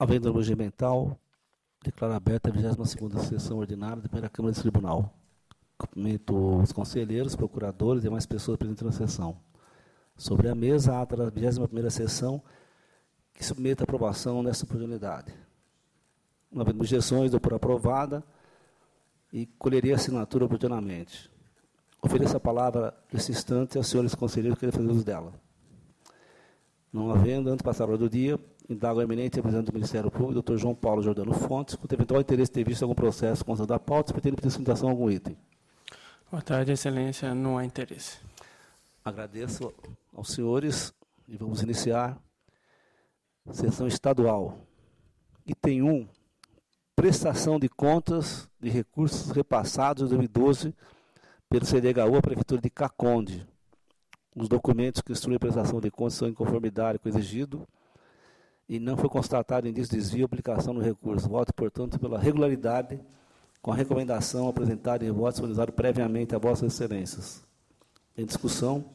Havendo regimental, declaro aberta a 22ª sessão ordinária da primeira Câmara desse Tribunal. Cumprimento os conselheiros, procuradores e demais pessoas presentes na sessão. Sobre a mesa, a ata da 21ª sessão, que submete a aprovação nesta oportunidade. Não havendo objeções, dou por aprovada e colheria a assinatura oportunamente. Ofereço a palavra, nesse instante, aos senhores conselheiros que querem fazer uso dela. Não havendo, antes de passar a hora do dia, indago ao eminente representante do Ministério Público, Dr. João Paulo Giordano Fontes, com eventual interesse de ter visto algum processo contra da pauta, se pretende pedir sustentação a algum item. Boa tarde, Excelência. Não há interesse. Agradeço aos senhores e vamos iniciar a sessão estadual. Item 1, prestação de contas de recursos repassados em 2012 pelo CDHU à Prefeitura de Caconde. Os documentos que instruem a prestação de contas são em conformidade com o exigido e não foi constatado indício de desvio ou aplicação no recurso. Voto, portanto, pela regularidade com a recomendação apresentada em voto solicitado previamente a vossas excelências. Em discussão?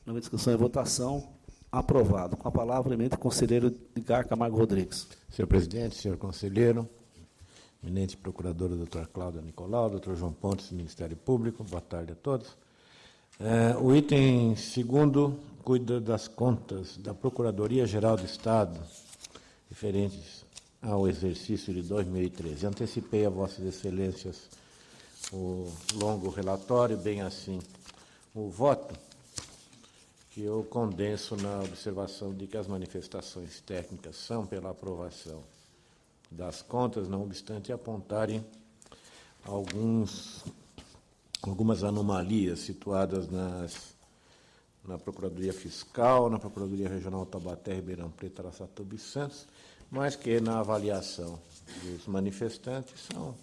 Não em discussão, em votação. Aprovado. Com a palavra, o eminente conselheiro Edgar Camargo Rodrigues. Senhor presidente, senhor conselheiro, eminente procuradora, doutora Cláudia Nicolau, doutor João Pontes, do Ministério Público, boa tarde a todos. O item 2º cuida das contas da Procuradoria-Geral do Estado, referentes ao exercício de 2013. Antecipei a vossas excelências o longo relatório, bem assim o voto, que eu condenso na observação de que as manifestações técnicas são pela aprovação das contas, não obstante apontarem algumas anomalias situadas na Procuradoria Fiscal, na Procuradoria Regional Taubaté, Ribeirão Preto, Araçatuba e Santos, mas que, na avaliação dos manifestantes, são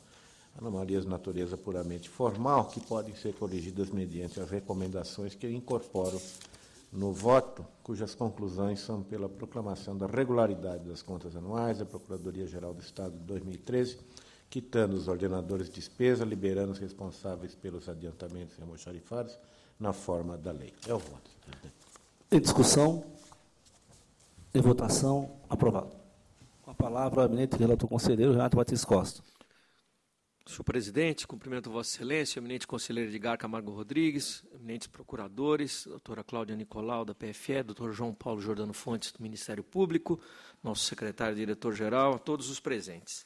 anomalias de natureza puramente formal, que podem ser corrigidas mediante as recomendações que eu incorporo no voto, cujas conclusões são pela proclamação da regularidade das contas anuais da Procuradoria-Geral do Estado de 2013, quitando os ordenadores de despesa, liberando os responsáveis pelos adiantamentos e almoxarifados na forma da lei. É o voto. Em discussão, em votação, aprovado. Com a palavra, o eminente relator conselheiro Renato Batista Costa. Senhor presidente, cumprimento Vossa Excelência, eminente conselheiro Edgar Camargo Rodrigues, eminentes procuradores, doutora Cláudia Nicolau, da PFE, doutor João Paulo Giordano Fontes, do Ministério Público, nosso secretário diretor-geral, a todos os presentes.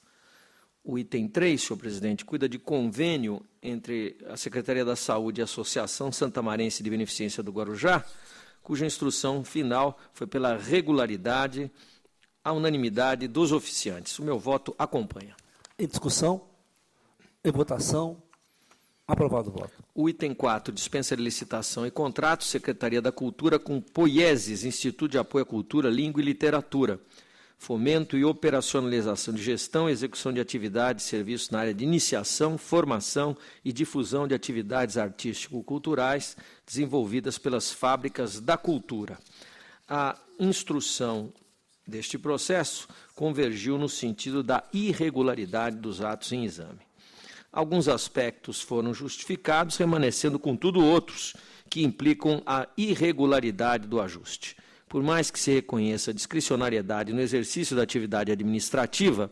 O item 3, senhor presidente, cuida de convênio entre a Secretaria da Saúde e a Associação Santamarense de Beneficência do Guarujá, cuja instrução final foi pela regularidade, a unanimidade dos oficiantes. O meu voto acompanha. Em discussão, em votação, aprovado o voto. O item 4, dispensa de licitação e contrato, Secretaria da Cultura com Poieses, Instituto de Apoio à Cultura, Língua e Literatura. Fomento e operacionalização de gestão e execução de atividades e serviços na área de iniciação, formação e difusão de atividades artístico-culturais desenvolvidas pelas fábricas da cultura. A instrução deste processo convergiu no sentido da irregularidade dos atos em exame. Alguns aspectos foram justificados, remanescendo, contudo, outros que implicam a irregularidade do ajuste. Por mais que se reconheça a discricionariedade no exercício da atividade administrativa,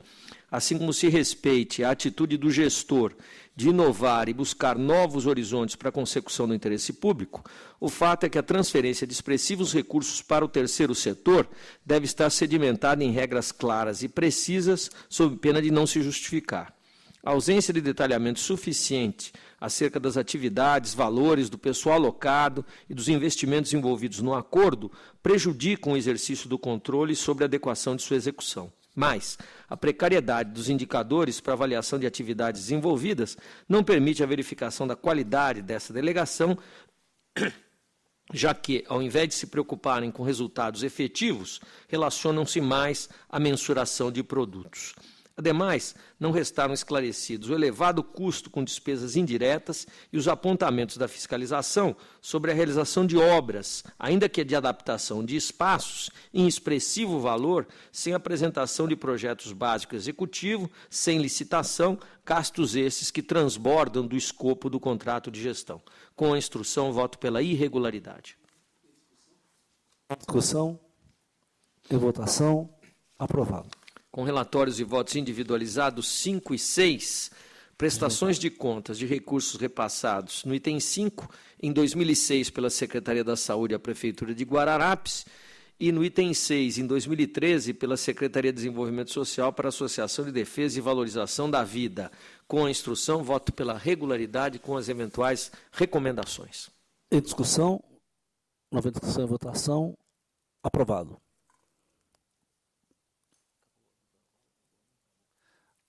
assim como se respeite a atitude do gestor de inovar e buscar novos horizontes para a consecução do interesse público, o fato é que a transferência de expressivos recursos para o terceiro setor deve estar sedimentada em regras claras e precisas, sob pena de não se justificar. A ausência de detalhamento suficiente acerca das atividades, valores do pessoal alocado e dos investimentos envolvidos no acordo prejudicam o exercício do controle sobre a adequação de sua execução. Mas a precariedade dos indicadores para avaliação de atividades desenvolvidas não permite a verificação da qualidade dessa delegação, já que, ao invés de se preocuparem com resultados efetivos, relacionam-se mais à mensuração de produtos. Ademais, não restaram esclarecidos o elevado custo com despesas indiretas e os apontamentos da fiscalização sobre a realização de obras, ainda que de adaptação de espaços, em expressivo valor, sem apresentação de projetos básico executivo, sem licitação, gastos esses que transbordam do escopo do contrato de gestão. Com a instrução, voto pela irregularidade. Discussão, em votação, aprovado. com relatórios e votos individualizados 5 e 6, prestações de contas de recursos repassados no item 5, em 2006, pela Secretaria da Saúde à Prefeitura de Guararapes, e no item 6, em 2013, pela Secretaria de Desenvolvimento Social para a Associação de Defesa e Valorização da Vida. Com a instrução, voto pela regularidade com as eventuais recomendações. Em discussão, não havendo discussão e votação, aprovado.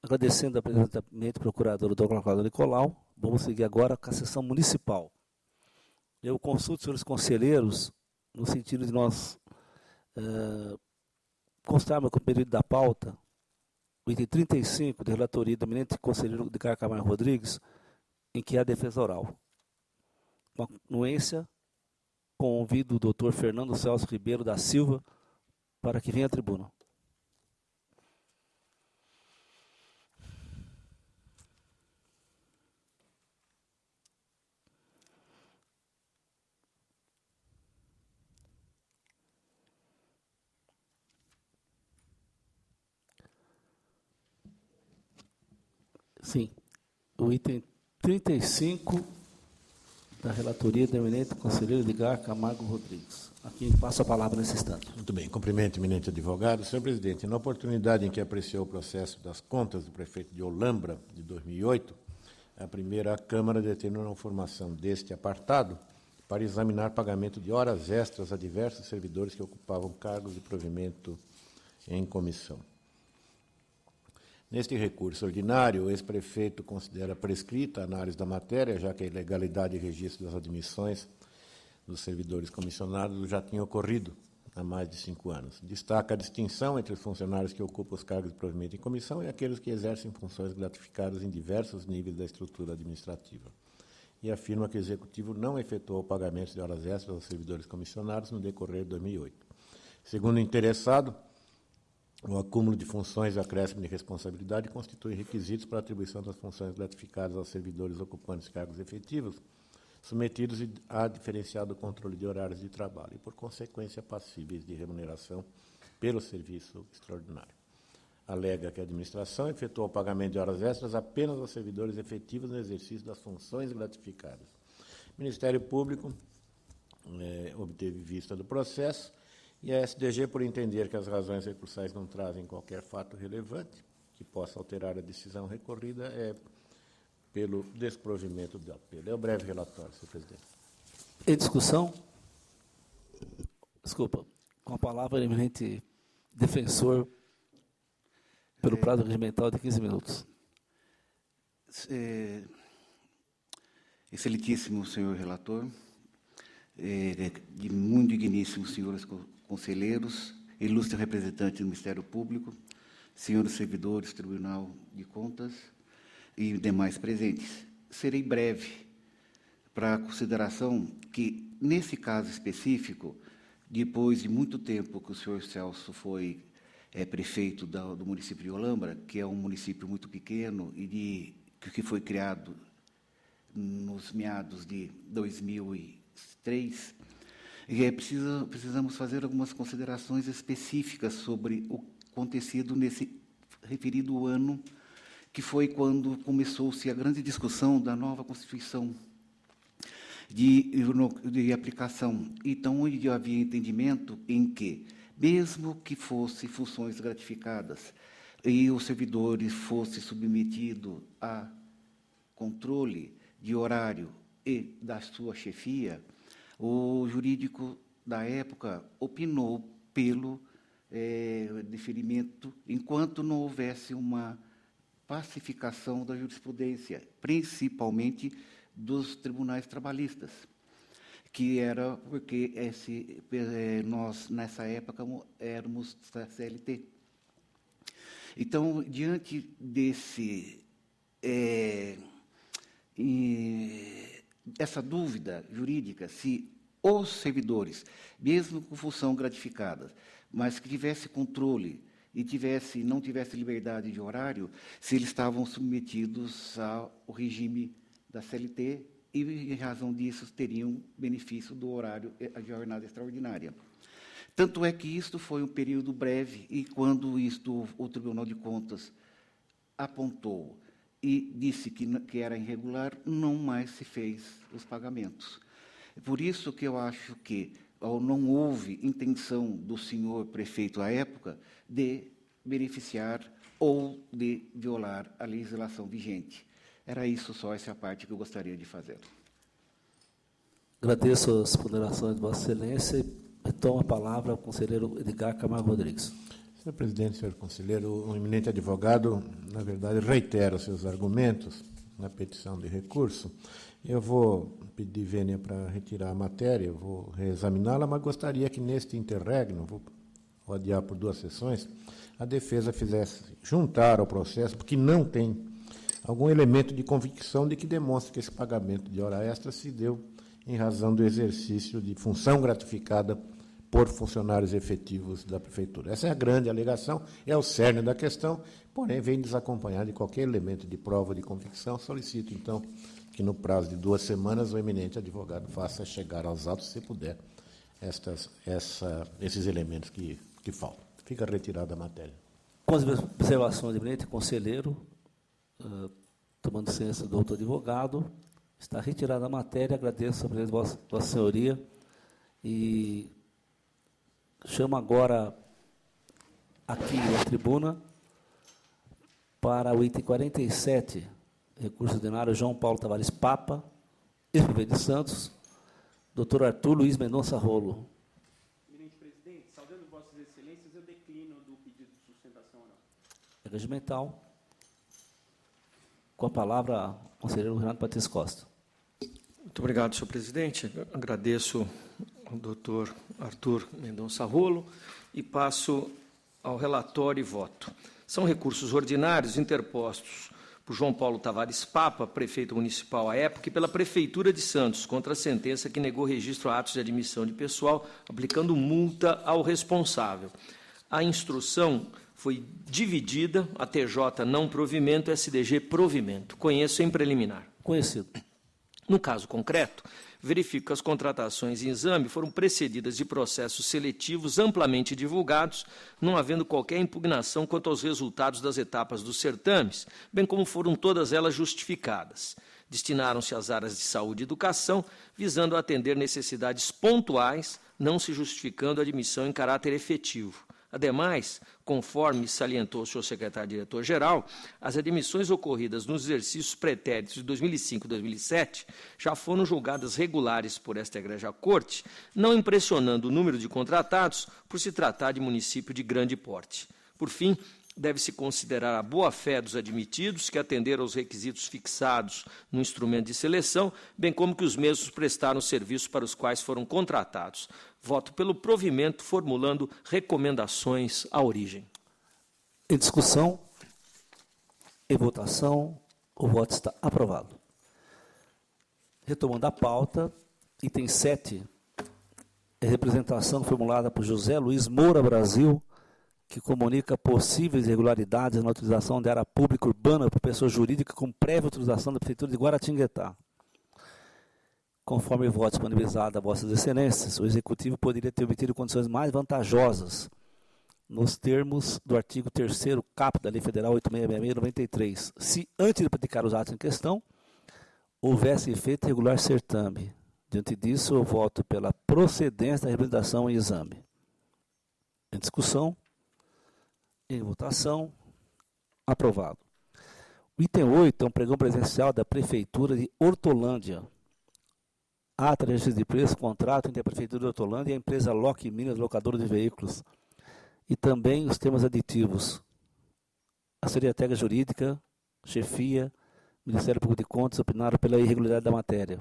Agradecendo apresentadamente ao procurador Dr. Cláudio Nicolau, vamos seguir agora com a sessão municipal. Eu consulto os senhores conselheiros no sentido de nós constarmos com o período da pauta, o item 35 de relatoria do eminente conselheiro de Camargo Rodrigues, em que há defesa oral. Com a anuência, convido o doutor Fernando Celso Ribeiro da Silva para que venha à tribuna. Sim, o item 35 da relatoria do eminente conselheiro Edgar Camargo Rodrigues. Aqui passo a palavra nesse instante. Muito bem, cumprimento, eminente advogado. Senhor presidente, na oportunidade em que apreciou o processo das contas do prefeito de Olambra, de 2008, a primeira Câmara determinou a formação deste apartado para examinar pagamento de horas extras a diversos servidores que ocupavam cargos de provimento em comissão. Neste recurso ordinário, o ex-prefeito considera prescrita a análise da matéria, já que a ilegalidade e registro das admissões dos servidores comissionados já tinha ocorrido há mais de 5 anos. Destaca a distinção entre os funcionários que ocupam os cargos de provimento em comissão e aqueles que exercem funções gratificadas em diversos níveis da estrutura administrativa. E afirma que o Executivo não efetuou pagamentos de horas extras aos servidores comissionados no decorrer de 2008. Segundo o interessado, o acúmulo de funções e acréscimo de responsabilidade constitui requisitos para a atribuição das funções gratificadas aos servidores ocupantes cargos efetivos, submetidos a diferenciado controle de horários de trabalho e, por consequência, passíveis de remuneração pelo serviço extraordinário. Alega que a administração efetuou o pagamento de horas extras apenas aos servidores efetivos no exercício das funções gratificadas. O Ministério Público obteve vista do processo e a SDG, por entender que as razões recursais não trazem qualquer fato relevante que possa alterar a decisão recorrida, pelo desprovimento do apelo. É o breve relatório, senhor presidente. Em discussão, desculpa, com a palavra o eminente defensor pelo prazo regimental de 15 minutos. Excelentíssimo senhor relator, de muito digníssimos senhores conselheiros, ilustre representante do Ministério Público, senhores servidores do Tribunal de Contas e demais presentes. Serei breve para a consideração que, nesse caso específico, depois de muito tempo que o senhor Celso foi prefeito do município de Olambra, que é um município muito pequeno e que foi criado nos meados de 2003, precisamos fazer algumas considerações específicas sobre o acontecido nesse referido ano, que foi quando começou-se a grande discussão da nova Constituição de aplicação. Então, onde havia entendimento em que, mesmo que fossem funções gratificadas e os servidores fossem submetidos a controle de horário e da sua chefia, o jurídico da época opinou pelo deferimento, enquanto não houvesse uma pacificação da jurisprudência, principalmente dos tribunais trabalhistas, que era porque nós, nessa época, éramos da CLT. Então, diante essa dúvida jurídica, se os servidores, mesmo com função gratificada, mas que tivesse controle e não tivesse liberdade de horário, se eles estavam submetidos ao regime da CLT e, em razão disso, teriam benefício do horário, a jornada extraordinária. Tanto é que isto foi um período breve, e quando isto o Tribunal de Contas apontou e disse que era irregular, não mais se fez os pagamentos. Por isso que eu acho que não houve intenção do senhor prefeito à época de beneficiar ou de violar a legislação vigente. Era isso só, essa parte que eu gostaria de fazer. Agradeço as ponderações de Vossa Excelência e tomo a palavra ao conselheiro Edgar Camargo Rodrigues. Senhor presidente, senhor conselheiro, o eminente advogado, na verdade, reitera os seus argumentos na petição de recurso. Eu vou pedir vênia para retirar a matéria, vou reexaminá-la, mas gostaria que, neste interregno, vou adiar por 2 sessões, a defesa fizesse juntar ao processo, porque não tem algum elemento de convicção de que demonstre que esse pagamento de hora extra se deu em razão do exercício de função gratificada por funcionários efetivos da Prefeitura. Essa é a grande alegação, é o cerne da questão, porém vem desacompanhado de qualquer elemento de prova de convicção. Solicito, então, que no prazo de 2 semanas o eminente advogado faça chegar aos autos, se puder, esses elementos que faltam. Fica retirada a matéria. Com as observações do eminente conselheiro, tomando ciência do doutor advogado, está retirada a matéria. Agradeço a presença de Vossa Senhoria e chamo agora aqui na tribuna para o item 47, recurso ordinário João Paulo Tavares Papa, ex-prefeito de Santos, doutor Arthur Luiz Mendonça Rolo. Eminente presidente, saudando Vossas Excelências, eu declino do pedido de sustentação oral. É regimental. Com a palavra, o conselheiro Renato Patrício Costa. Muito obrigado, senhor presidente. Agradeço ao doutor Arthur Mendonça Rolo e passo ao relatório e voto. São recursos ordinários interpostos por João Paulo Tavares Papa, prefeito municipal à época, e pela Prefeitura de Santos, contra a sentença que negou registro a atos de admissão de pessoal, aplicando multa ao responsável. A instrução foi dividida, a TJ não provimento, SDG provimento. Conheço em preliminar. Conhecido. No caso concreto, verifico que as contratações em exame foram precedidas de processos seletivos amplamente divulgados, não havendo qualquer impugnação quanto aos resultados das etapas dos certames, bem como foram todas elas justificadas. Destinaram-se às áreas de saúde e educação, visando atender necessidades pontuais, não se justificando a admissão em caráter efetivo. Ademais, conforme salientou o senhor secretário-diretor-geral, as admissões ocorridas nos exercícios pretéritos de 2005 e 2007 já foram julgadas regulares por esta egregia corte, não impressionando o número de contratados por se tratar de município de grande porte. Por fim, deve-se considerar a boa-fé dos admitidos que atenderam aos requisitos fixados no instrumento de seleção, bem como que os mesmos prestaram serviços para os quais foram contratados. Voto pelo provimento, formulando recomendações à origem. Em discussão, em votação, o voto está aprovado. Retomando a pauta, item 7, é representação formulada por José Luiz Moura Brasil, que comunica possíveis irregularidades na utilização de área pública urbana por pessoa jurídica com prévia autorização da Prefeitura de Guaratinguetá. Conforme o voto disponibilizado a Vossas Excelências, o Executivo poderia ter obtido condições mais vantajosas nos termos do artigo 3º caput da Lei Federal 8666/93, se, antes de praticar os atos em questão, houvesse feito regular certame. Diante disso, eu voto pela procedência da representação em exame. Em discussão, em votação, aprovado. O item 8 é um pregão presencial da Prefeitura de Hortolândia. Ata de registro de preço, contrato entre a Prefeitura de Hortolândia e a empresa Lock Minas, locadora de veículos. E também os termos aditivos. Assessoria técnica jurídica, chefia, Ministério Público de Contas opinaram pela irregularidade da matéria.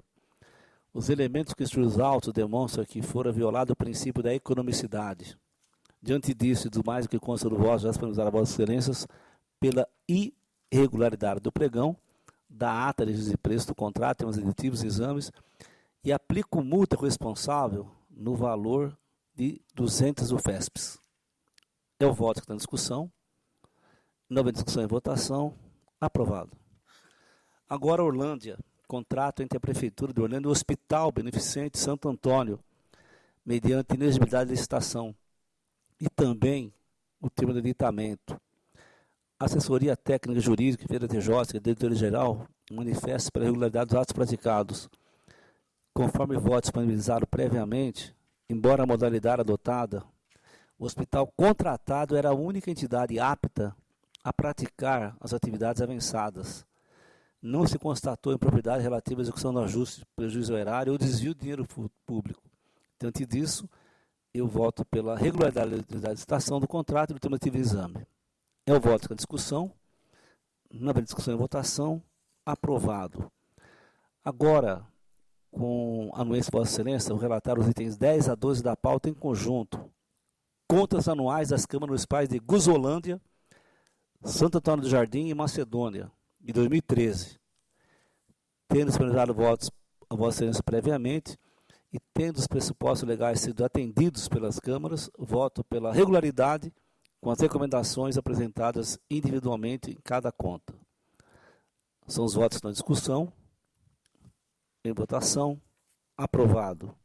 Os elementos que instruem os autos demonstram que fora violado o princípio da economicidade. Diante disso e do mais que consta do voto, já disponibilizado a Vossas Excelências, pela irregularidade do pregão, da ata de registro de preço do contrato, termos aditivos e exames, e aplico multa responsável no valor de 200 UFESPs. É o voto que está em discussão. Não houve discussão em votação. Aprovado. Agora, Horlândia. Contrato entre a Prefeitura de Horlândia e o Hospital Beneficente Santo Antônio, mediante inexigibilidade de licitação. e também o termo de aditamento. A assessoria técnica e jurídica, Feira TJ, diretoria-geral, manifesta pela regularidade dos atos praticados. Conforme voto disponibilizado previamente, embora a modalidade adotada, o hospital contratado era a única entidade apta a praticar as atividades avançadas. Não se constatou impropriedade relativa à execução do ajuste, prejuízo erário ou desvio de dinheiro público. Diante disso, eu voto pela regularidade da licitação do contrato e do termativo de exame. É o voto com a discussão. Na discussão e votação, aprovado. Agora, com a anuência de Vossa Excelência, vou relatar os itens 10 a 12 da pauta em conjunto. Contas anuais das câmaras municipais de Guzolândia, Santo Antônio do Jardim e Macedônia, de 2013. Tendo disponibilizado votos a Vossa Excelência previamente e tendo os pressupostos legais sido atendidos pelas câmaras, voto pela regularidade com as recomendações apresentadas individualmente em cada conta. São os votos na discussão. Em votação, aprovado.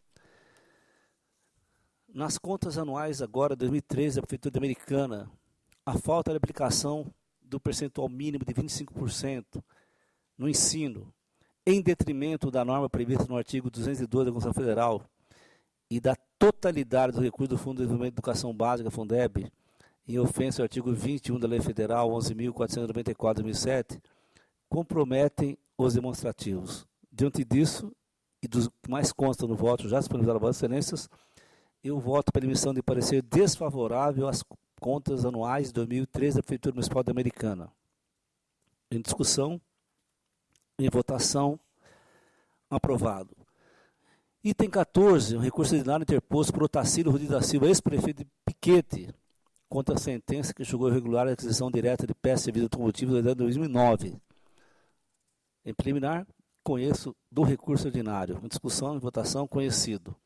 Nas contas anuais agora, 2013, da Prefeitura Americana, a falta de aplicação do percentual mínimo de 25% no ensino, em detrimento da norma prevista no artigo 202 da Constituição Federal e da totalidade dos recursos do Fundo de Desenvolvimento de Educação Básica, Fundeb, em ofensa ao artigo 21 da Lei Federal 11.494 de 2007, comprometem os demonstrativos. Diante disso, e dos que mais consta no voto já disponibilizado a Vossas Excelências, eu voto pela emissão de parecer desfavorável às contas anuais de 2013 da Prefeitura Municipal de Americana. Em discussão, em votação, aprovado. Item 14, um recurso ordinário interposto por Otacílio Rodrigues da Silva, ex-prefeito de Piquete, contra a sentença que julgou irregular a aquisição direta de peças de serviço automotivo de 2009. Em preliminar, conheço do recurso ordinário. Em discussão e votação, conhecido.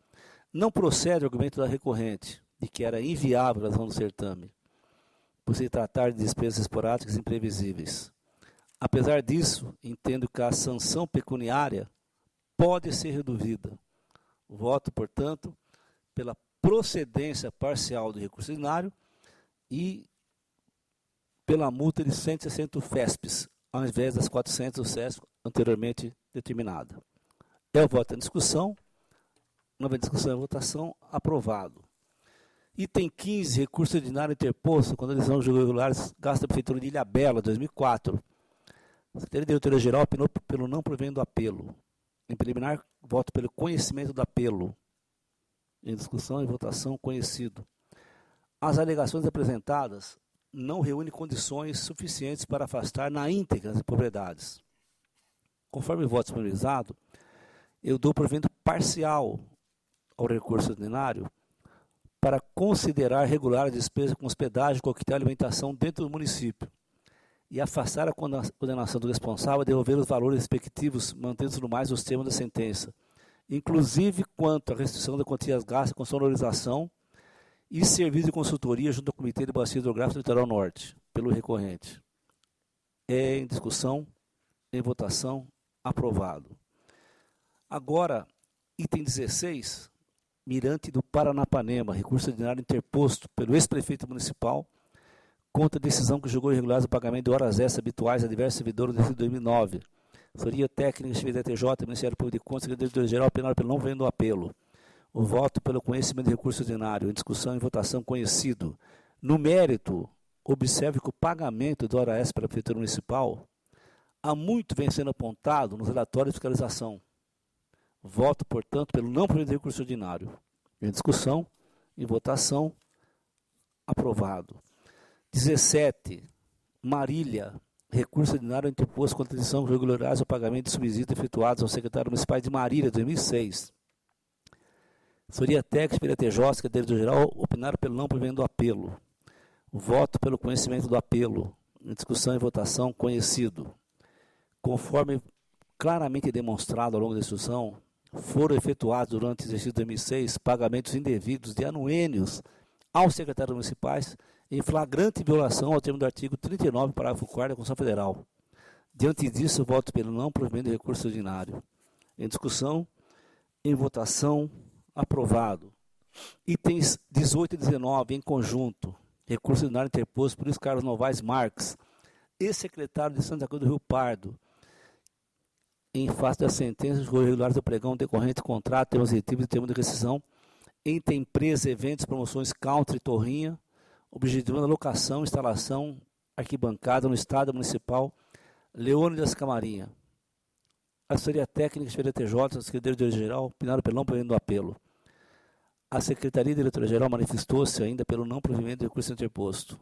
Não procede o argumento da recorrente, de que era inviável a razão do certame, por se tratar de despesas esporádicas e imprevisíveis. Apesar disso, entendo que a sanção pecuniária pode ser reduzida. Voto, portanto, pela procedência parcial do recurso ordinário e pela multa de 160 FESPs, ao invés das 400 do SESC anteriormente determinada. É o voto em discussão. Nova discussão e votação, aprovado. Item 15, recurso ordinário interposto quando a decisão de julgos regulares gasta da Prefeitura de Ilhabela, 2004. A Secretaria de Diretoria-Geral opinou pelo não provendo apelo. Em preliminar, voto pelo conhecimento do apelo. Em discussão e votação, conhecido. As alegações apresentadas não reúnem condições suficientes para afastar na íntegra as impropriedades. Conforme o voto disponibilizado, eu dou provimento parcial ao recurso ordinário para considerar regular a despesa com hospedagem, coquetel e alimentação dentro do município e afastar a condenação do responsável a devolver os valores respectivos, mantendo-se no mais os termos da sentença, inclusive quanto à restrição da quantia gastas com sonorização e serviço de consultoria junto ao Comitê de Bacia Hidrográfica do Litoral Norte, pelo recorrente. É em discussão, em votação, aprovado. Agora, item 16, Mirante do Paranapanema, recurso ordinário interposto pelo ex-prefeito municipal contra a decisão que julgou irregulares o pagamento de horas extras habituais a diversos servidores desde 2009. Assessoria técnica, chefe da TJ, Ministério Público de Contas, Secretaria-Geral, penal pelo não vendo o apelo. O voto pelo conhecimento de recurso ordinário, em discussão e votação conhecido. No mérito, observe que o pagamento de hora extra para a Prefeitura Municipal há muito vem sendo apontado nos relatórios de fiscalização. Voto, portanto, pelo não provimento de recurso ordinário. Em discussão, em votação, aprovado. 17. Marília. Recurso ordinário interposto contra a decisão que regulariza o pagamento de subsídios efetuados ao secretário municipal de Marília, 2006. Assessoria técnica pela TJ, Secretaria-Geral, opinaram pelo não provimento do apelo. O voto pelo conhecimento do apelo. Em discussão e votação, conhecido. Conforme claramente demonstrado ao longo da discussão, foram efetuados durante o exercício de 2006 pagamentos indevidos de anuênios aos secretários municipais em flagrante violação ao termo do artigo 39, parágrafo 4º da Constituição Federal. Diante disso, voto pelo não provimento de recurso ordinário. Em discussão, em votação, aprovado. Itens 18 e 19, em conjunto. Recurso ordinário interposto por Luiz Carlos Novaes Marques, ex-secretário de Santa Cruz do Rio Pardo, em face das sentenças regulares do pregão decorrente do contrato, termos restritivos e termos de rescisão, entre empresas, eventos, promoções Country Torrinha, objetivando a locação, instalação, arquibancada no Estado Municipal Leônidas Camarinha. Assessoria Técnica, TJ, Secretaria-Geral, Pinado Pelão, provimento do apelo. A Secretaria Diretora-Geral manifestou-se ainda pelo não provimento de recurso interposto.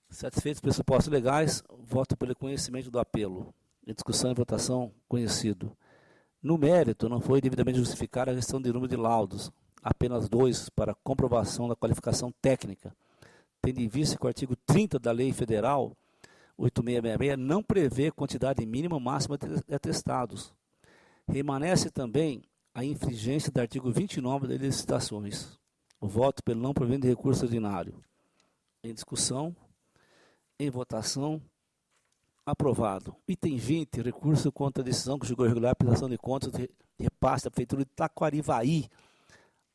Satisfeitos os pressupostos legais, voto pelo conhecimento do apelo. Em discussão e votação, conhecido. No mérito, não foi devidamente justificada a questão de número de laudos, apenas 2 para comprovação da qualificação técnica, tendo em vista que o artigo 30 da Lei Federal 8666 não prevê quantidade mínima ou máxima de atestados. Remanesce também a infringência do artigo 29 das licitações. O voto pelo não provimento de recurso ordinário. Em discussão, em votação, aprovado. Item 20, recurso contra a decisão que julgou irregular a prestação de contas de repasse da Prefeitura de Taquarivaí,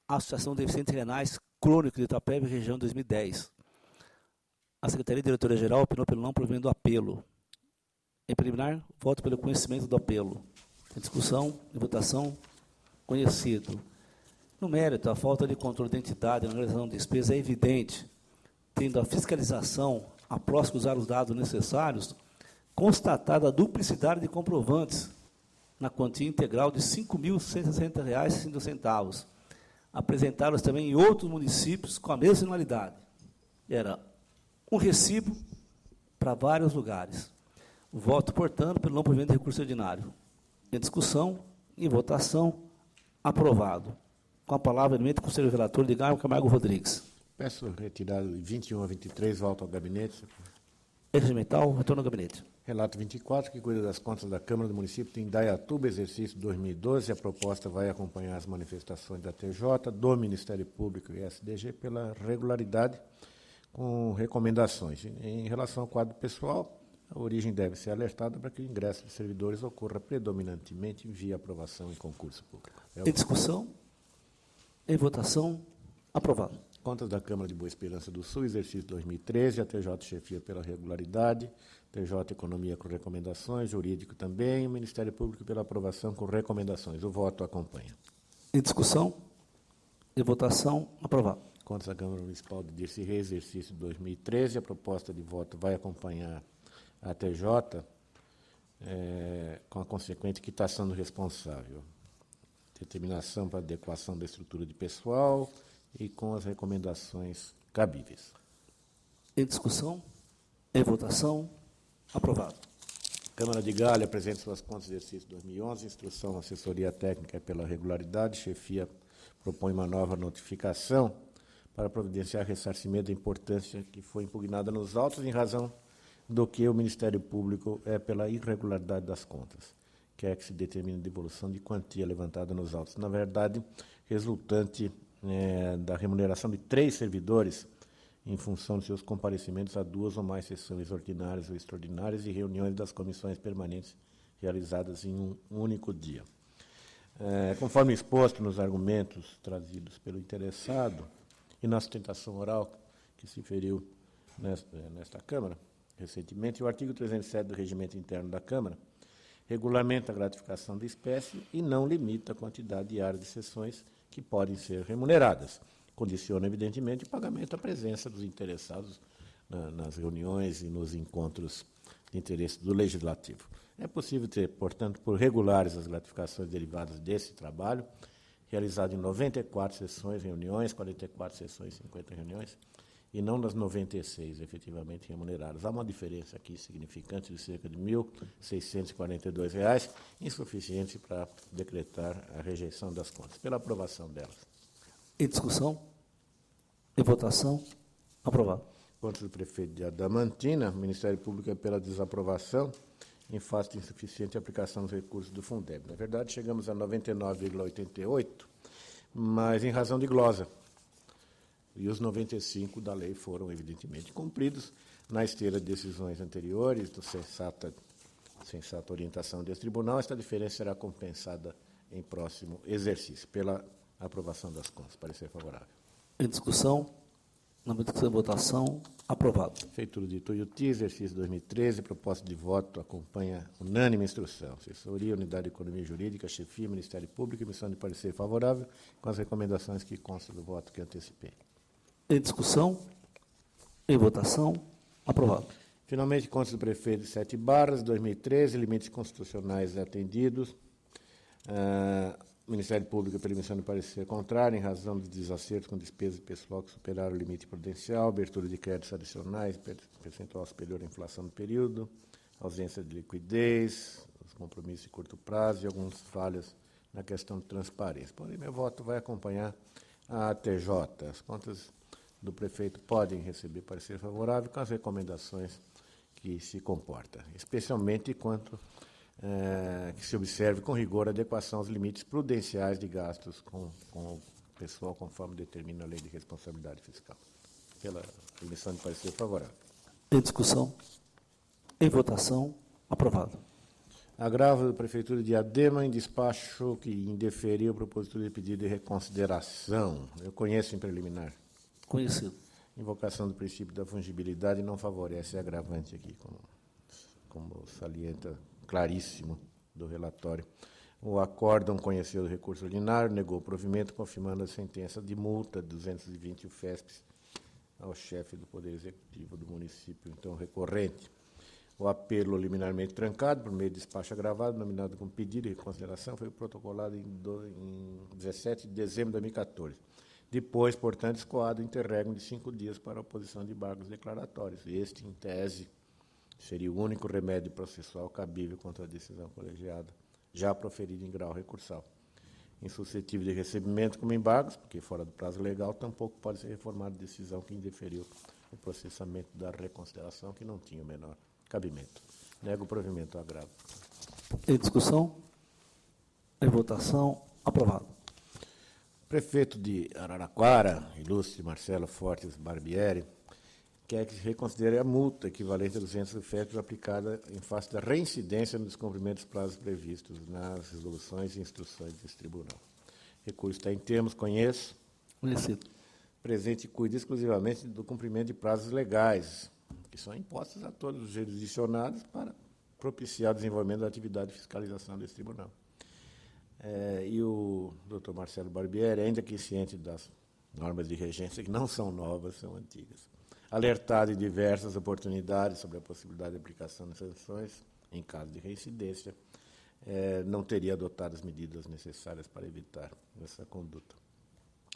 Associação de Deficientes Renais Crônicos de Itapeva, região 2010. A Secretaria Diretora-Geral opinou pelo não provimento do apelo. Em preliminar, voto pelo conhecimento do apelo. Em discussão, em votação, conhecido. No mérito, a falta de controle de identidade na realização de despesa é evidente, tendo a fiscalização, após usar os dados necessários, constatada a duplicidade de comprovantes na quantia integral de R$ 5.160,05. Apresentaram-se também em outros municípios com a mesma finalidade. Era um recibo para vários lugares. Voto, portanto, pelo não provimento de recurso ordinário. Em discussão, em votação, aprovado. Com a palavra, o conselheiro relator de Camargo Rodrigues. Peço retirado de 21 a 23, volta ao gabinete. Regimental, retorno ao gabinete. Relato 24, que cuida das contas da Câmara do Município de Indaiatuba, exercício 2012. A proposta vai acompanhar as manifestações da TJ, do Ministério Público e SDG pela regularidade, com recomendações. Em relação ao quadro pessoal, a origem deve ser alertada para que o ingresso de servidores ocorra predominantemente via aprovação em concurso público. Em discussão, em votação, aprovado. Contas da Câmara de Boa Esperança do Sul, exercício 2013, a TJ chefia pela regularidade, TJ Economia com recomendações, jurídico também, o Ministério Público pela aprovação com recomendações. O voto acompanha. Em discussão, em votação, aprovado. Contas da Câmara Municipal de Dirce Reis, exercício 2013, a proposta de voto vai acompanhar a TJ com a consequente quitação do responsável. Determinação para adequação da estrutura de pessoal e com as recomendações cabíveis. Em discussão, em votação, aprovado. Câmara de Galha apresenta suas contas de exercício 2011, instrução, assessoria técnica pela regularidade, chefia propõe uma nova notificação para providenciar ressarcimento da importância que foi impugnada nos autos em razão do que o Ministério Público é pela irregularidade das contas, quer que se determine a devolução de quantia levantada nos autos. Na verdade, resultante da remuneração de 3 servidores em função de seus comparecimentos a 2 ou mais sessões ordinárias ou extraordinárias e reuniões das comissões permanentes realizadas em um único dia. Conforme exposto nos argumentos trazidos pelo interessado e na sustentação oral que se feriu nesta Câmara recentemente, o artigo 307 do Regimento Interno da Câmara regulamenta a gratificação de espécie e não limita a quantidade diária de sessões que podem ser remuneradas. Condiciona, evidentemente, o pagamento à presença dos interessados nas reuniões e nos encontros de interesse do Legislativo. É possível ter, portanto, por regulares as gratificações derivadas desse trabalho, realizado em 94 sessões, reuniões, 44 sessões, 50 reuniões, e não nas 96 efetivamente remuneradas. Há uma diferença aqui significante de cerca de R$ 1.642, insuficiente para decretar a rejeição das contas, pela aprovação delas. Em discussão, em votação, aprovado. Contas do prefeito de Adamantina, o Ministério Público é pela desaprovação em face de insuficiente aplicação dos recursos do Fundeb. Na verdade, chegamos a 99,88, mas em razão de glosa. E os 95 da lei foram, evidentemente, cumpridos na esteira de decisões anteriores, do sensata orientação desse tribunal. Esta diferença será compensada em próximo exercício. Pela a aprovação das contas. Parecer favorável. Em discussão, na medida em votação, aprovado. Prefeitura de Ituiuti, exercício 2013, proposta de voto acompanha unânime instrução. Assessoria, Unidade de Economia Jurídica, Chefia, Ministério Público, emissão de parecer favorável, com as recomendações que constam do voto que antecipei. Em discussão, em votação, aprovado. Finalmente, contas do prefeito de 7 Barras, 2013, limites constitucionais atendidos. Ministério Público, pela emissão de parecer contrário, em razão de desacertos com despesas pessoal que superaram o limite prudencial, abertura de créditos adicionais, percentual superior à inflação do período, ausência de liquidez, os compromissos de curto prazo e algumas falhas na questão de transparência. Porém, meu voto vai acompanhar a TJ. As contas do prefeito podem receber parecer favorável com as recomendações que se comporta, especialmente quanto que se observe com rigor a adequação aos limites prudenciais de gastos com o pessoal, conforme determina a Lei de Responsabilidade Fiscal. Pela emissão de parecer favorável. Em discussão, em votação, aprovado. Agravo da Prefeitura de Diadema em despacho que indeferiu a propositura de pedido de reconsideração. Eu conheço em preliminar. Conhecido. Invocação do princípio da fungibilidade não favorece a agravante aqui, como salienta claríssimo do relatório. O acórdão conheceu o recurso ordinário, negou o provimento, confirmando a sentença de multa de 220 UFESPs ao chefe do Poder Executivo do município, então recorrente. O apelo liminarmente trancado, por meio de despacho agravado, nominado como pedido de reconsideração, foi protocolado em 17 de dezembro de 2014. Depois, portanto, escoado interregno de 5 dias para a oposição de embargos declaratórios. Este, em tese, seria o único remédio processual cabível contra a decisão colegiada, já proferida em grau recursal. Insuscetível de recebimento como embargos, porque fora do prazo legal, tampouco pode ser reformada a decisão que indeferiu o processamento da reconsideração, que não tinha o menor cabimento. Nego o provimento ao agravo. Em discussão, em votação, aprovado. Prefeito de Araraquara, ilustre Marcelo Fortes Barbieri, quer que se reconsidere a multa equivalente a 200 UFESPs aplicada em face da reincidência no descumprimento dos prazos previstos nas resoluções e instruções desse tribunal. O recurso está em termos, conheço. Conhecido. Presente e cuida exclusivamente do cumprimento de prazos legais, que são impostos a todos os jurisdicionados para propiciar o desenvolvimento da atividade de fiscalização desse tribunal. E o doutor Marcelo Barbieri, ainda que ciente das normas de regência, que não são novas, são antigas, alertado em diversas oportunidades sobre a possibilidade de aplicação de sanções em caso de reincidência, não teria adotado as medidas necessárias para evitar essa conduta.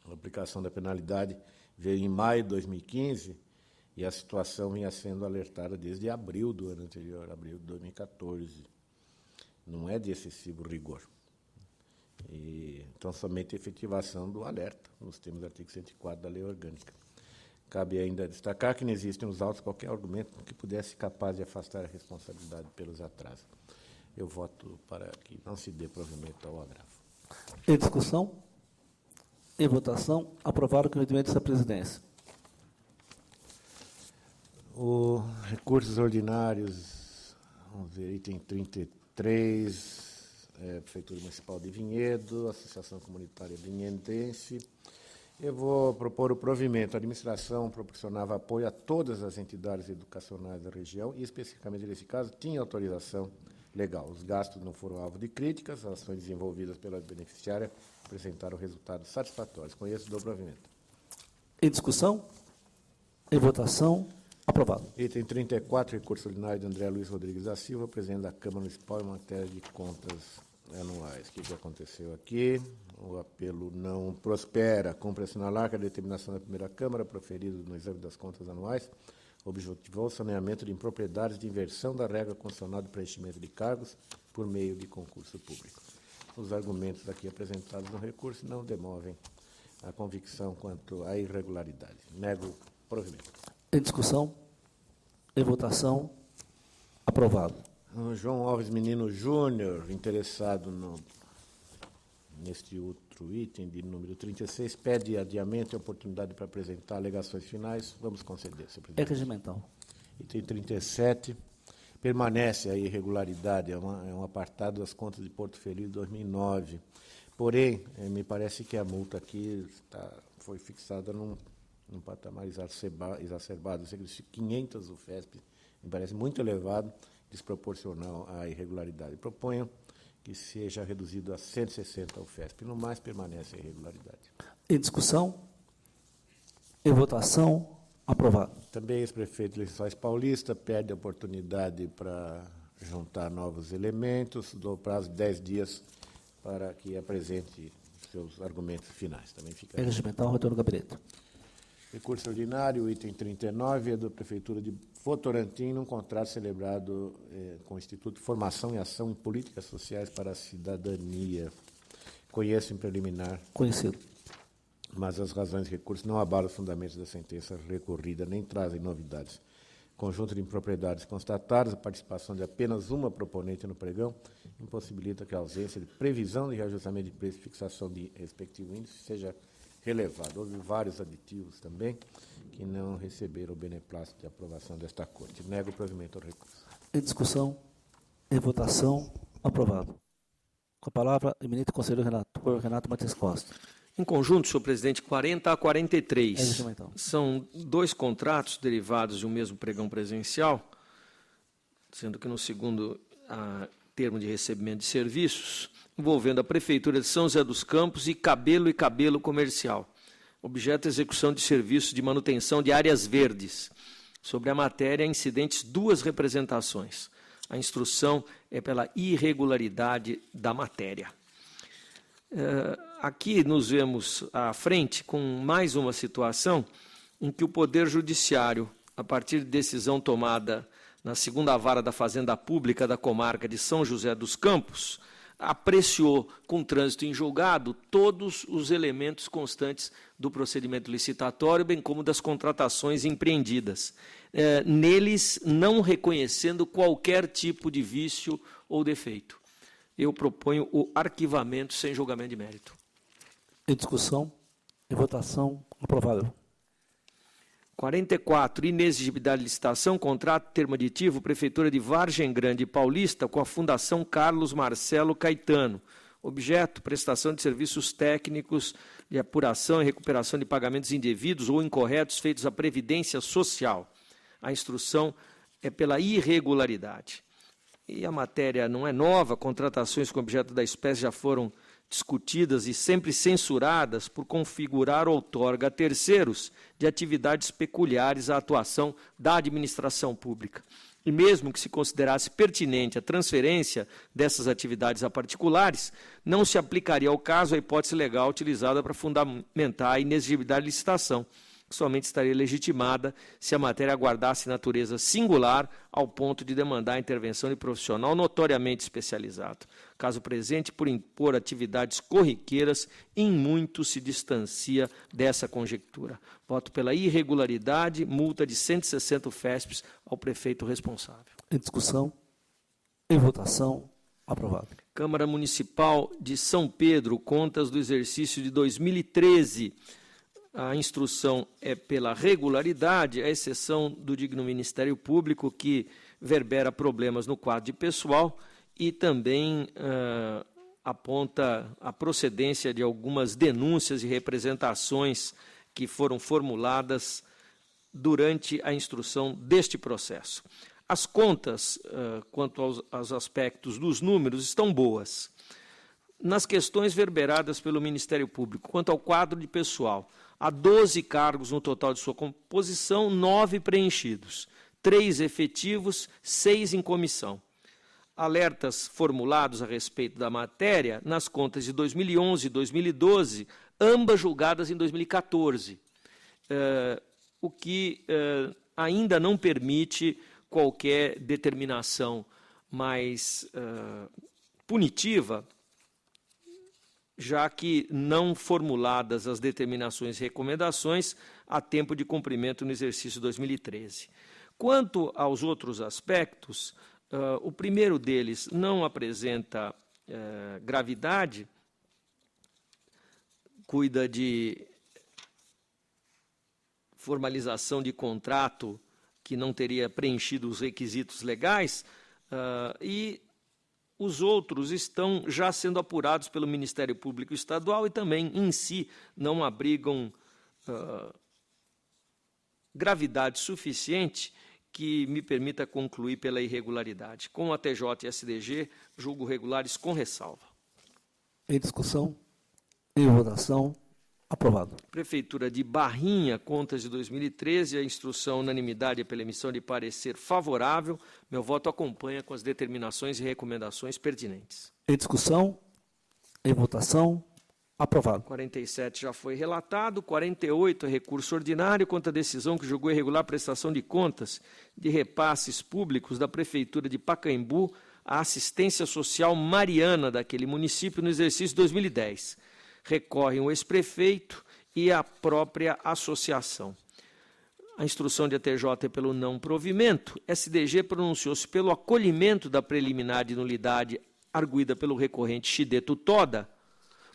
A aplicação da penalidade veio em maio de 2015 e a situação vinha sendo alertada desde abril do ano anterior, abril de 2014. Não é de excessivo rigor. Então, somente a efetivação do alerta, nos termos do artigo 104 da Lei Orgânica. Cabe ainda destacar que não existe nos autos qualquer argumento que pudesse capaz de afastar a responsabilidade pelos atrasos. Eu voto para que não se dê provimento ao agravo. Em discussão, em votação, aprovado com o entendimento da presidência. Os recursos ordinários, vamos ver, item 33, Prefeitura Municipal de Vinhedo, Associação Comunitária Vinhedense. Eu vou propor o provimento. A administração proporcionava apoio a todas as entidades educacionais da região e, especificamente nesse caso, tinha autorização legal. Os gastos não foram alvo de críticas, as ações desenvolvidas pela beneficiária apresentaram resultados satisfatórios. Com isso, dou provimento. Em discussão, em votação, aprovado. Item 34, recurso ordinário de André Luiz Rodrigues da Silva, presidente da Câmara Municipal em matéria de contas anuais. O que aconteceu aqui? O apelo não prospera. Cumpre assinalar que a determinação da primeira Câmara, proferida no exame das contas anuais, objetivou o saneamento de impropriedades de inversão da regra constitucional de preenchimento de cargos por meio de concurso público. Os argumentos aqui apresentados no recurso não demovem a convicção quanto à irregularidade. Nego o provimento. Em discussão, em votação, aprovado. O João Alves Menino Júnior, interessado neste outro item de número 36, pede adiamento e oportunidade para apresentar alegações finais. Vamos conceder, senhor presidente. É regimental. Item 37, permanece a irregularidade, é um apartado das contas de Porto Feliz de 2009. Porém, me parece que a multa aqui foi fixada num patamar exacerbado, cerca de 500 UFESP, me parece muito elevado, desproporcional à irregularidade. Proponho que seja reduzido a 160 UFESP. No mais, permanece a irregularidade. Em discussão? Em votação? Aprovado. Também o ex-prefeito Ulisses Soares Paulista perde a oportunidade para juntar novos elementos, dou prazo de 10 dias para que apresente seus argumentos finais. Também fica. Regimental, retorno ao gabinete. Recurso ordinário, item 39, é da Prefeitura de Votorantim, num contrato celebrado com o Instituto de Formação e Ação em Políticas Sociais para a Cidadania. Conheço em preliminar. Conhecido. Mas as razões de recurso não abalam os fundamentos da sentença recorrida, nem trazem novidades. Conjunto de impropriedades constatadas, a participação de apenas uma proponente no pregão impossibilita que a ausência de previsão de reajustamento de preço e fixação de respectivo índice seja relevado. Houve vários aditivos também que não receberam o beneplácito de aprovação desta Corte. Nego o provimento ao recurso. Em discussão, em votação, aprovado. Com a palavra, eminente conselheiro Renato Martins Costa. Em conjunto, senhor presidente, 40 a 43. É isso, então. São 2 contratos derivados de um mesmo pregão presencial, sendo que no segundo há termo de recebimento de serviços, envolvendo a Prefeitura de São José dos Campos e Cabelo Comercial. Objeto execução de serviços de manutenção de áreas verdes. Sobre a matéria, incidentes 2 representações. A instrução é pela irregularidade da matéria. Aqui nos vemos à frente com mais uma situação em que o Poder Judiciário, a partir de decisão tomada na 2ª Vara da Fazenda Pública da comarca de São José dos Campos, apreciou com trânsito em julgado todos os elementos constantes do procedimento licitatório, bem como das contratações empreendidas, neles não reconhecendo qualquer tipo de vício ou defeito. Eu proponho o arquivamento sem julgamento de mérito. Em discussão, em votação, aprovado. 44, inexigibilidade de licitação, contrato termo aditivo, Prefeitura de Vargem Grande Paulista com a Fundação Carlos Marcelo Caetano. Objeto, prestação de serviços técnicos de apuração e recuperação de pagamentos indevidos ou incorretos feitos à Previdência Social. A instrução é pela irregularidade. E a matéria não é nova, contratações com objeto da espécie já foram discutidas e sempre censuradas por configurar outorga a terceiros de atividades peculiares à atuação da administração pública. E mesmo que se considerasse pertinente a transferência dessas atividades a particulares, não se aplicaria ao caso a hipótese legal utilizada para fundamentar a inexigibilidade de licitação, que somente estaria legitimada se a matéria guardasse natureza singular ao ponto de demandar a intervenção de profissional notoriamente especializado. Caso presente, por impor atividades corriqueiras, em muito se distancia dessa conjectura. Voto pela irregularidade, multa de 160 UFESPs ao prefeito responsável. Em discussão, em votação, aprovado. Câmara Municipal de São Pedro, contas do exercício de 2013. A instrução é pela regularidade, à exceção do digno Ministério Público, que verbera problemas no quadro de pessoal e também aponta a procedência de algumas denúncias e representações que foram formuladas durante a instrução deste processo. As contas, quanto aos aspectos dos números, estão boas. Nas questões verberadas pelo Ministério Público, quanto ao quadro de pessoal, há 12 cargos no total de sua composição, 9 preenchidos, 3 efetivos, 6 em comissão. Alertas formulados a respeito da matéria nas contas de 2011 e 2012, ambas julgadas em 2014, o que ainda não permite qualquer determinação mais punitiva, já que não formuladas as determinações e recomendações a tempo de cumprimento no exercício 2013. Quanto aos outros aspectos, o primeiro deles não apresenta gravidade, cuida de formalização de contrato que não teria preenchido os requisitos legais, e Os outros estão já sendo apurados pelo Ministério Público Estadual e também, em si, não abrigam gravidade suficiente que me permita concluir pela irregularidade. Com a TJ e SDG, julgo regulares com ressalva. Em discussão, em votação, aprovado. Prefeitura de Barrinha, contas de 2013, a instrução unanimidade pela emissão de parecer favorável. Meu voto acompanha com as determinações e recomendações pertinentes. Em discussão, em votação, aprovado. 47 já foi relatado. 48 é recurso ordinário contra a decisão que julgou irregular a prestação de contas de repasses públicos da Prefeitura de Pacaembu à assistência social mariana daquele município no exercício 2010. Recorrem o ex-prefeito e a própria associação. A instrução de ATJ é pelo não provimento. SDG pronunciou-se pelo acolhimento da preliminar de nulidade arguída pelo recorrente Chideto Toda,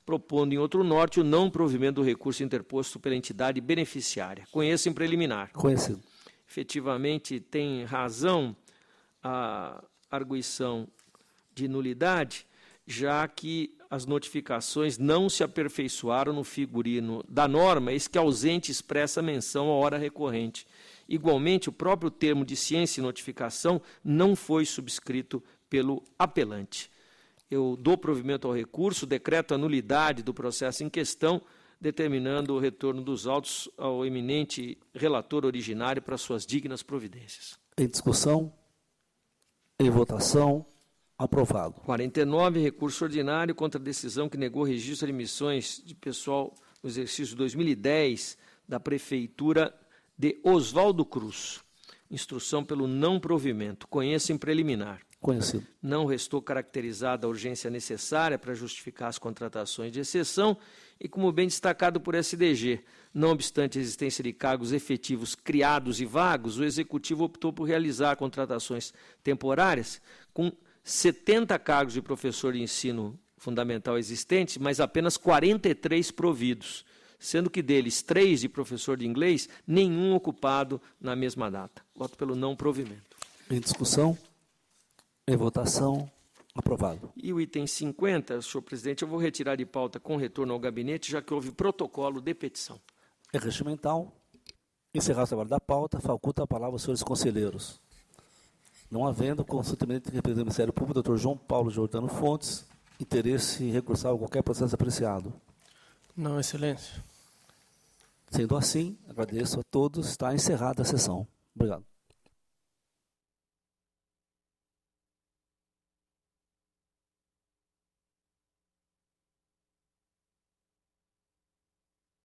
propondo em outro norte o não provimento do recurso interposto pela entidade beneficiária. Conheço em preliminar. Conhecido. Efetivamente, tem razão a arguição de nulidade, já que as notificações não se aperfeiçoaram no figurino da norma, eis que ausente expressa menção à hora recorrente. Igualmente, o próprio termo de ciência e notificação não foi subscrito pelo apelante. Eu dou provimento ao recurso, decreto a nulidade do processo em questão, determinando o retorno dos autos ao eminente relator originário para suas dignas providências. Em discussão, em votação, aprovado. 49, recurso ordinário contra a decisão que negou registro de emissões de pessoal no exercício 2010 da Prefeitura de Oswaldo Cruz. Instrução pelo não provimento. Conheço em preliminar. Conhecido. Não restou caracterizada a urgência necessária para justificar as contratações de exceção e, como bem destacado por SDG, não obstante a existência de cargos efetivos criados e vagos, o Executivo optou por realizar contratações temporárias com 70 cargos de professor de ensino fundamental existentes, mas apenas 43 providos, sendo que deles 3 de professor de inglês, nenhum ocupado na mesma data. Voto pelo não provimento. Em discussão, em votação, aprovado. E o item 50, senhor presidente, eu vou retirar de pauta com retorno ao gabinete, já que houve protocolo de petição. É regimental. Encerrado o trabalho da pauta, faculta a palavra aos senhores conselheiros. Não havendo, consultamento do representante do Ministério Público, Dr. João Paulo Jordano Fontes, interesse em recursar a qualquer processo apreciado. Não, excelência. Sendo assim, agradeço a todos. Está encerrada a sessão. Obrigado.